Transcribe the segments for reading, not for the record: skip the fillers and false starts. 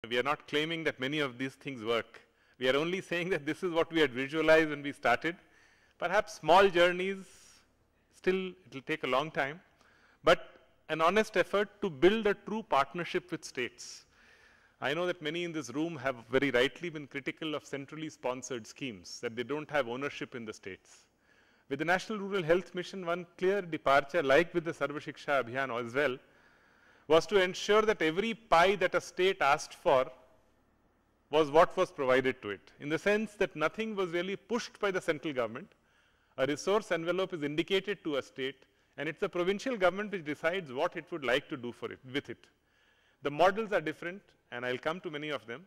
We are not claiming that many of these things work. We are only saying that this is what we had visualized when we started. Perhaps small journeys, still it will take a long time, but an honest effort to build a true partnership with states. I know that many in this room have very rightly been critical of centrally sponsored schemes, that they don't have ownership in the states. With the National Rural Health Mission, one clear departure, like with the Sarva Shiksha Abhiyan as well, was to ensure that every pie that a state asked for was what was provided to it, in the sense that nothing was really pushed by the central government. A resource envelope is indicated to a state, and it's the provincial government which decides what it would like to do with it. The models are different, and I'll come to many of them.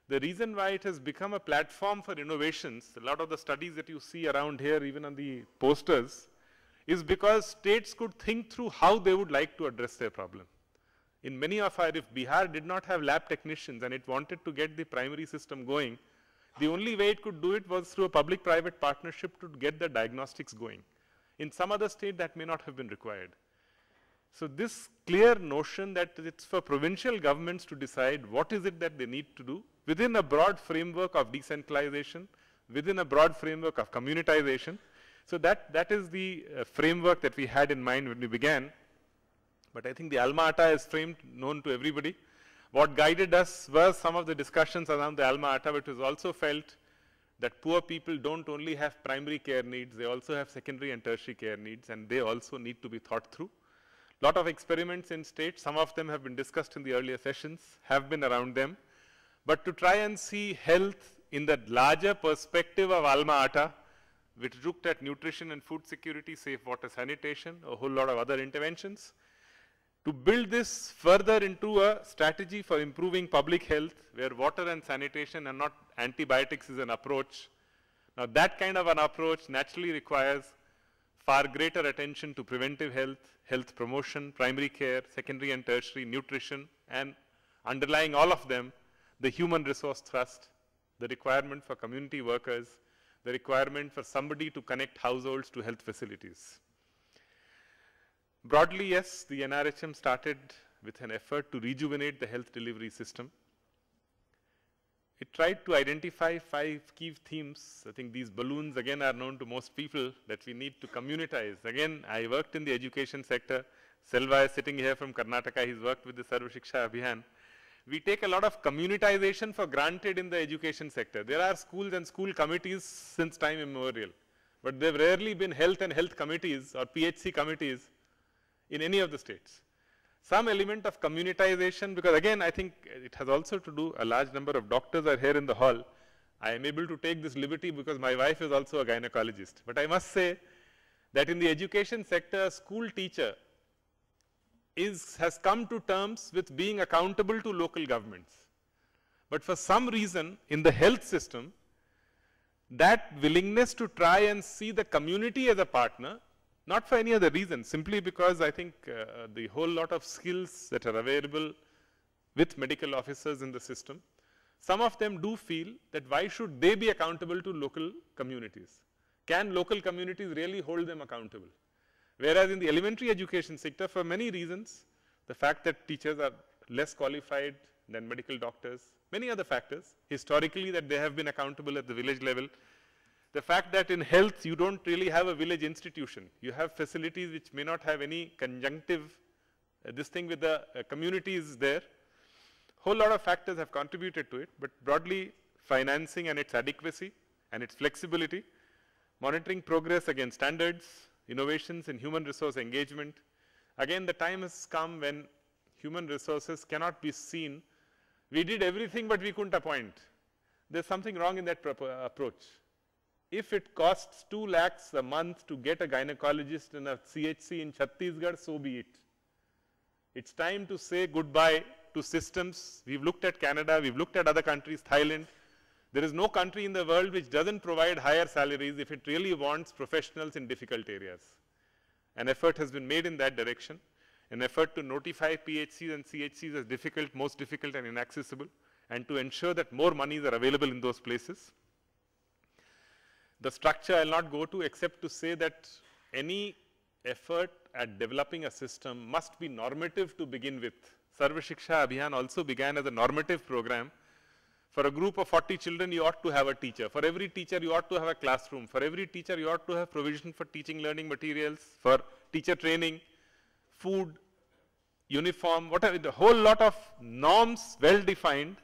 The reason why it has become a platform for innovations, a lot of the studies that you see around here, even on the posters, is because states could think through how they would like to address their problem. In many of our, if Bihar did not have lab technicians and it wanted to get the primary system going, the only way it could do it was through a public-private partnership to get the diagnostics going. In some other state, that may not have been required. So this clear notion that it's for provincial governments to decide what is it that they need to do within a broad framework of decentralization, within a broad framework of communitization. So that is the framework that we had in mind when we began. But I think the Alma Ata is framed, known to everybody. What guided us was some of the discussions around the Alma Ata, but it was also felt that poor people don't only have primary care needs, they also have secondary and tertiary care needs, and they also need to be thought through. Lot of experiments in states, some of them have been discussed in the earlier sessions, have been around them. But to try and see health in the larger perspective of Alma Ata, which looked at nutrition and food security, safe water sanitation, a whole lot of other interventions, to build this further into a strategy for improving public health, where water and sanitation and not antibiotics is an approach. Now that kind of an approach naturally requires far greater attention to preventive health, health promotion, primary care, secondary and tertiary, nutrition, and underlying all of them, the human resource thrust, the requirement for community workers, the requirement for somebody to connect households to health facilities. Broadly, yes, the NRHM started with an effort to rejuvenate the health delivery system. It tried to identify 5 key themes. I think these balloons again are known to most people, that we need to communitize. Again, I worked in the education sector. Selva is sitting here from Karnataka. He's worked with the Sarva Shiksha Abhiyan. We take a lot of communitization for granted in the education sector. There are schools and school committees since time immemorial, but there have rarely been health and health committees or PHC committees in any of the states. Some element of communitization, because again, I think it has also to do, a large number of doctors are here in the hall. I am able to take this liberty because my wife is also a gynecologist. But I must say that in the education sector, a school teacher has come to terms with being accountable to local governments. But for some reason, in the health system, that willingness to try and see the community as a partner, not for any other reason, simply because I think the whole lot of skills that are available with medical officers in the system, some of them do feel that why should they be accountable to local communities? Can local communities really hold them accountable? Whereas in the elementary education sector, for many reasons, the fact that teachers are less qualified than medical doctors, many other factors, historically that they have been accountable at the village level, the fact that in health you don't really have a village institution. You have facilities which may not have any conjunctive, this thing with the community is there. Whole lot of factors have contributed to it, but broadly financing and its adequacy and its flexibility, monitoring progress against standards, innovations in human resource engagement. Again, the time has come when human resources cannot be seen. We did everything but we couldn't appoint. There's something wrong in that approach. If it costs 2 lakhs a month to get a gynecologist in a CHC in Chhattisgarh, so be it. It's time to say goodbye to systems. We've looked at Canada, we've looked at other countries, Thailand. There is no country in the world which doesn't provide higher salaries if it really wants professionals in difficult areas. An effort has been made in that direction, an effort to notify PHCs and CHCs as difficult, most difficult and inaccessible, and to ensure that more monies are available in those places. The structure I'll not go to except to say that any effort at developing a system must be normative to begin with. Sarva Shiksha Abhiyan also began as a normative program. For a group of 40 children, you ought to have a teacher. For every teacher, you ought to have a classroom. For every teacher, you ought to have provision for teaching learning materials, for teacher training, food, uniform, whatever, the whole lot of norms well defined,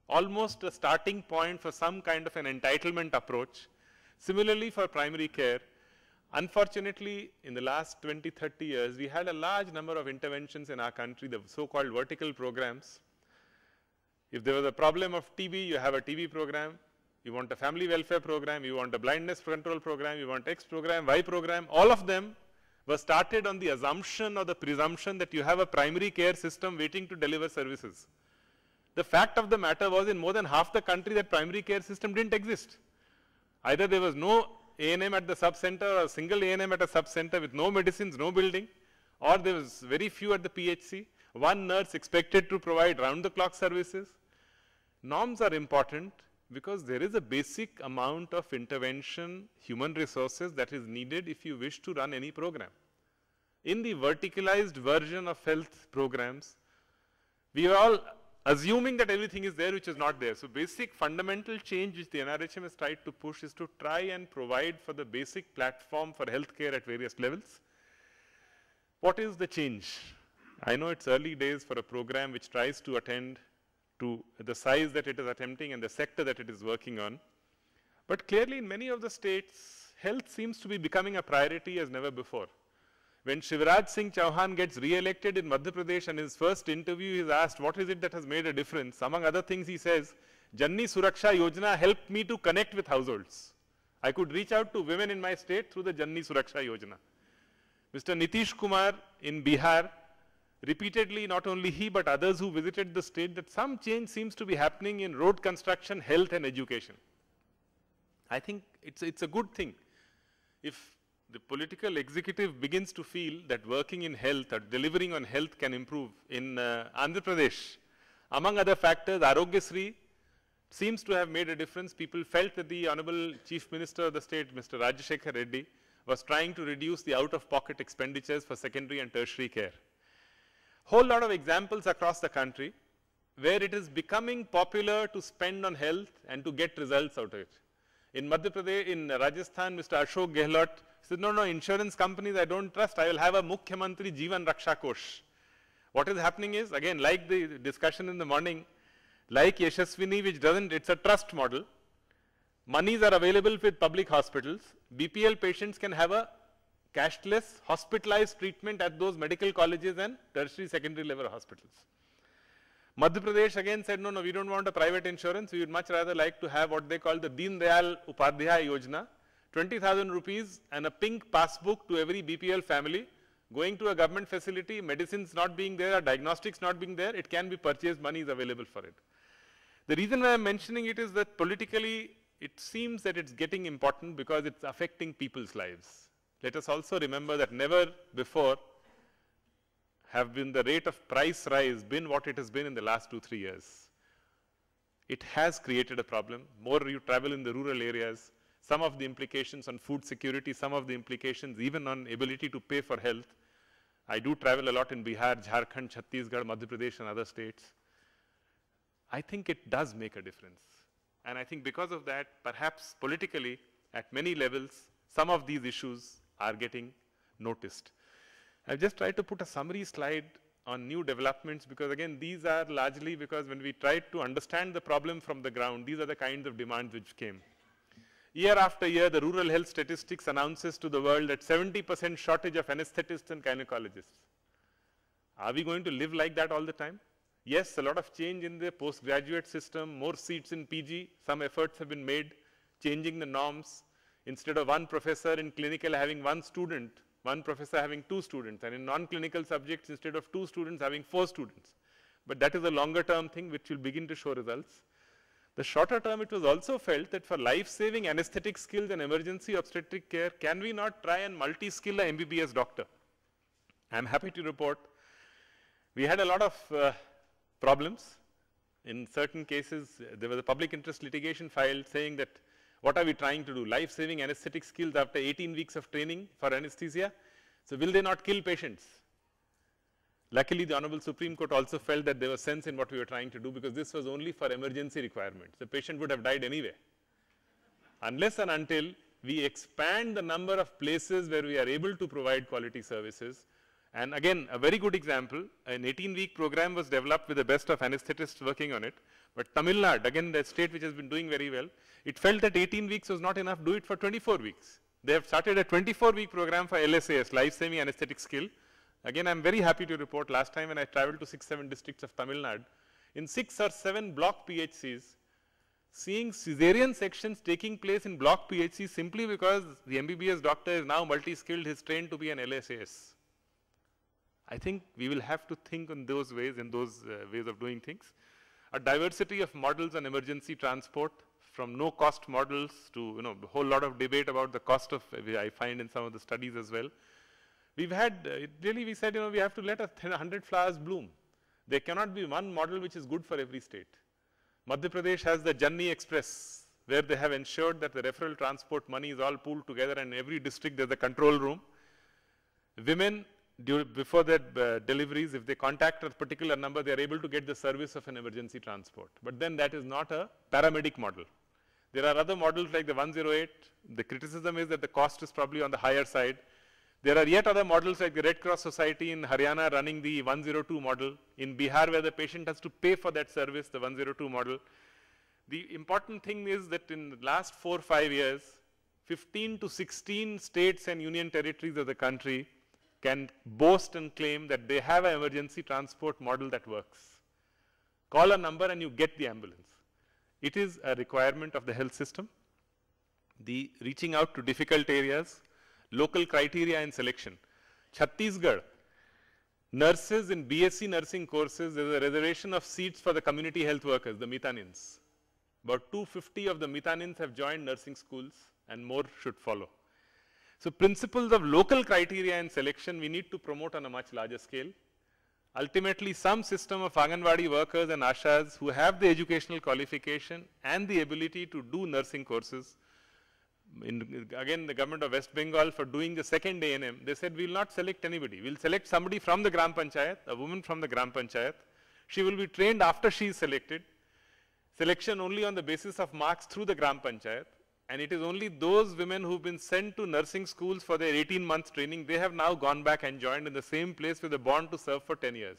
almost a starting point for some kind of an entitlement approach. Similarly, for primary care, unfortunately, in the last 20, 30 years, we had a large number of interventions in our country, the so-called vertical programs. If there was a problem of TB, you have a TB program. You want a family welfare program, you want a blindness control program, you want X program, Y program. All of them were started on the assumption or the presumption that you have a primary care system waiting to deliver services. The fact of the matter was, in more than half the country, that primary care system didn't exist. Either there was no A&M at the sub-center or a single A&M at a sub-center with no medicines, no building, or there was very few at the PHC. One nurse expected to provide round-the-clock services. Norms are important because there is a basic amount of intervention, human resources that is needed if you wish to run any program. In the verticalized version of health programs, we are all assuming that everything is there which is not there. So basic fundamental change which the NRHM has tried to push is to try and provide for the basic platform for healthcare at various levels. What is the change? I know it's early days for a program which tries to attend to the size that it is attempting and the sector that it is working on. But clearly in many of the states, health seems to be becoming a priority as never before. When Shivraj Singh Chauhan gets re-elected in Madhya Pradesh, and his first interview he is asked, what is it that has made a difference? Among other things he says, Janni Suraksha Yojana helped me to connect with households. I could reach out to women in my state through the Janni Suraksha Yojana. Mr. Nitish Kumar in Bihar, repeatedly, not only he but others who visited the state, that some change seems to be happening in road construction, health and education. I think it's a good thing. If the political executive begins to feel that working in health or delivering on health can improve. In Andhra Pradesh, among other factors, Arogyasri seems to have made a difference. People felt that the Honorable Chief Minister of the state, Mr. Rajasekhar Reddy, was trying to reduce the out-of-pocket expenditures for secondary and tertiary care. Whole lot of examples across the country where it is becoming popular to spend on health and to get results out of it. In Madhya Pradesh, in Rajasthan, Mr. Ashok Gehlot said, no, insurance companies I don't trust, I will have a Mukhyamantri Jeevan Raksha Kosh. What is happening is, again, like the discussion in the morning, like Yashaswini, which doesn't, it's a trust model. Monies are available with public hospitals. BPL patients can have a cashless, hospitalized treatment at those medical colleges and tertiary, secondary level hospitals. Madhya Pradesh again said, no, we don't want a private insurance. We would much rather like to have what they call the Deen Dayal Upadhyaya Yojana, 20,000 rupees and a pink passbook to every BPL family, going to a government facility, medicines not being there, or diagnostics not being there, it can be purchased, money is available for it. The reason why I'm mentioning it is that politically, it seems that it's getting important because it's affecting people's lives. Let us also remember that never before have been the rate of price rise been what it has been in the last 2-3 years. It has created a problem. More you travel in the rural areas, some of the implications on food security, some of the implications even on ability to pay for health. I do travel a lot in Bihar, Jharkhand, Chhattisgarh, Madhya Pradesh and other states. I think it does make a difference. And I think because of that, perhaps politically, at many levels, some of these issues are getting noticed. I've just tried to put a summary slide on new developments because again, these are largely because when we tried to understand the problem from the ground, these are the kinds of demands which came. Year after year, the Rural Health Statistics announces to the world that 70% shortage of anesthetists and gynecologists. Are we going to live like that all the time? Yes, a lot of change in the postgraduate system, more seats in PG, some efforts have been made, changing the norms. Instead of one professor in clinical having one student, one professor having 2 students, and in non-clinical subjects, instead of 2 students, having 4 students. But that is a longer term thing which will begin to show results. The shorter term, it was also felt that for life-saving anesthetic skills and emergency obstetric care, can we not try and multi-skill a MBBS doctor? I'm happy to report we had a lot of problems. In certain cases, there was a public interest litigation filed saying that what are we trying to do? Life-saving anesthetic skills after 18 weeks of training for anesthesia. So will they not kill patients? Luckily, the Honorable Supreme Court also felt that there was sense in what we were trying to do, because this was only for emergency requirements. The patient would have died anyway. Unless and until we expand the number of places where we are able to provide quality services. And again, a very good example, an 18-week program was developed with the best of anesthetists working on it. But Tamil Nadu, again the state which has been doing very well, it felt that 18 weeks was not enough, do it for 24 weeks. They have started a 24-week program for LSAS, life-saving anesthetic skill. Again, I'm very happy to report last time when I traveled to 6-7 districts of Tamil Nadu, in 6 or 7 block PHCs, seeing cesarean sections taking place in block PHCs simply because the MBBS doctor is now multi-skilled, he's trained to be an LSAS. I think we will have to think in those ways, ways of doing things. A diversity of models on emergency transport, from no-cost models to, a whole lot of debate about the cost of, I find in some of the studies as well. We've had, we said, we have to let 100 flowers bloom. There cannot be one model which is good for every state. Madhya Pradesh has the Janni Express, where they have ensured that the referral transport money is all pooled together, and in every district there's a control room. Women, before their deliveries, if they contact a particular number, they are able to get the service of an emergency transport. But then that is not a paramedic model. There are other models like the 108. The criticism is that the cost is probably on the higher side. There are yet other models like the Red Cross Society in Haryana running the 102 model. In Bihar, where the patient has to pay for that service, the 102 model. The important thing is that in the last 4 or 5 years, 15 to 16 states and union territories of the country can boast and claim that they have an emergency transport model that works. Call a number and you get the ambulance. It is a requirement of the health system. The reaching out to difficult areas, local criteria and selection. Chhattisgarh, nurses in BSc nursing courses, there is a reservation of seats for the community health workers, the Mitanins. About 250 of the Mitanins have joined nursing schools, and more should follow. So principles of local criteria and selection we need to promote on a much larger scale. Ultimately, some system of Anganwadi workers and Ashas who have the educational qualification and the ability to do nursing courses. Again, the government of West Bengal, for doing the second A&M, they said, we will not select anybody. We will select somebody from the Gram Panchayat, a woman from the Gram Panchayat. She will be trained after she is selected. Selection only on the basis of marks through the Gram Panchayat. And it is only those women who have been sent to nursing schools for their 18-month training, they have now gone back and joined in the same place where they were born to serve for 10 years.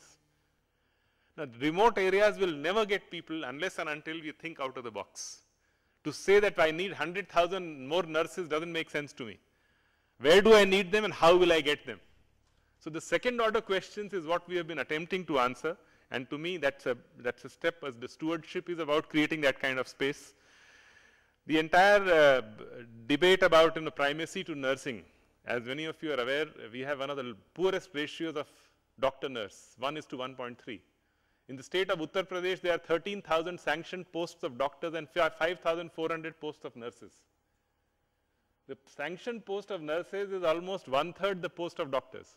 Now, remote areas will never get people unless and until we think out of the box. To say that I need 100,000 more nurses doesn't make sense to me. Where do I need them and how will I get them? So the second order questions is what we have been attempting to answer. And to me, that's a step, as the stewardship is about creating that kind of space. The entire debate about primacy to nursing, as many of you are aware, we have one of the poorest ratios of doctor-nurse, 1:1.3. In the state of Uttar Pradesh, there are 13,000 sanctioned posts of doctors and 5,400 posts of nurses. The sanctioned post of nurses is almost 1/3 the post of doctors.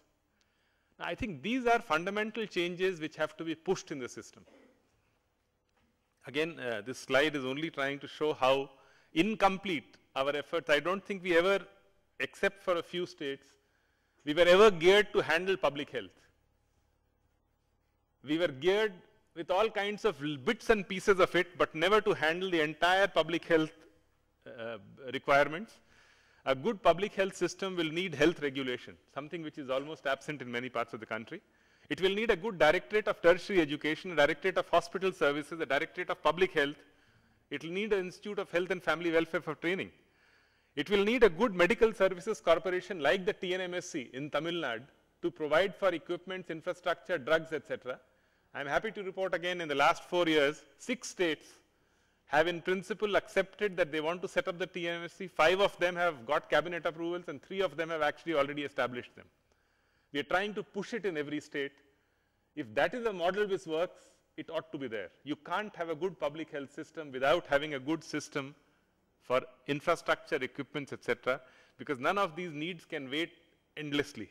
Now, I think these are fundamental changes which have to be pushed in the system. Again, this slide is only trying to show how incomplete our efforts. I don't think we ever, except for a few states, we were ever geared to handle public health. We were geared with all kinds of bits and pieces of it, but never to handle the entire public health requirements. A good public health system will need health regulation, something which is almost absent in many parts of the country. It will need a good directorate of tertiary education, a directorate of hospital services, a directorate of public health. It will need an Institute of Health and Family Welfare for training. It will need a good medical services corporation like the TNMSC in Tamil Nadu to provide for equipments, infrastructure, drugs, etc. I am happy to report again in the last 4 years, 6 states have in principle accepted that they want to set up the TNMSC. 5 of them have got cabinet approvals and 3 of them have actually already established them. We are trying to push it in every state. If that is a model which works, it ought to be there. You can't have a good public health system without having a good system for infrastructure, equipments, etc., because none of these needs can wait endlessly.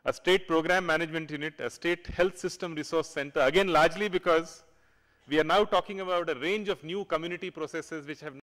A state program management unit, a state health system resource center, again largely because we are now talking about a range of new community processes which have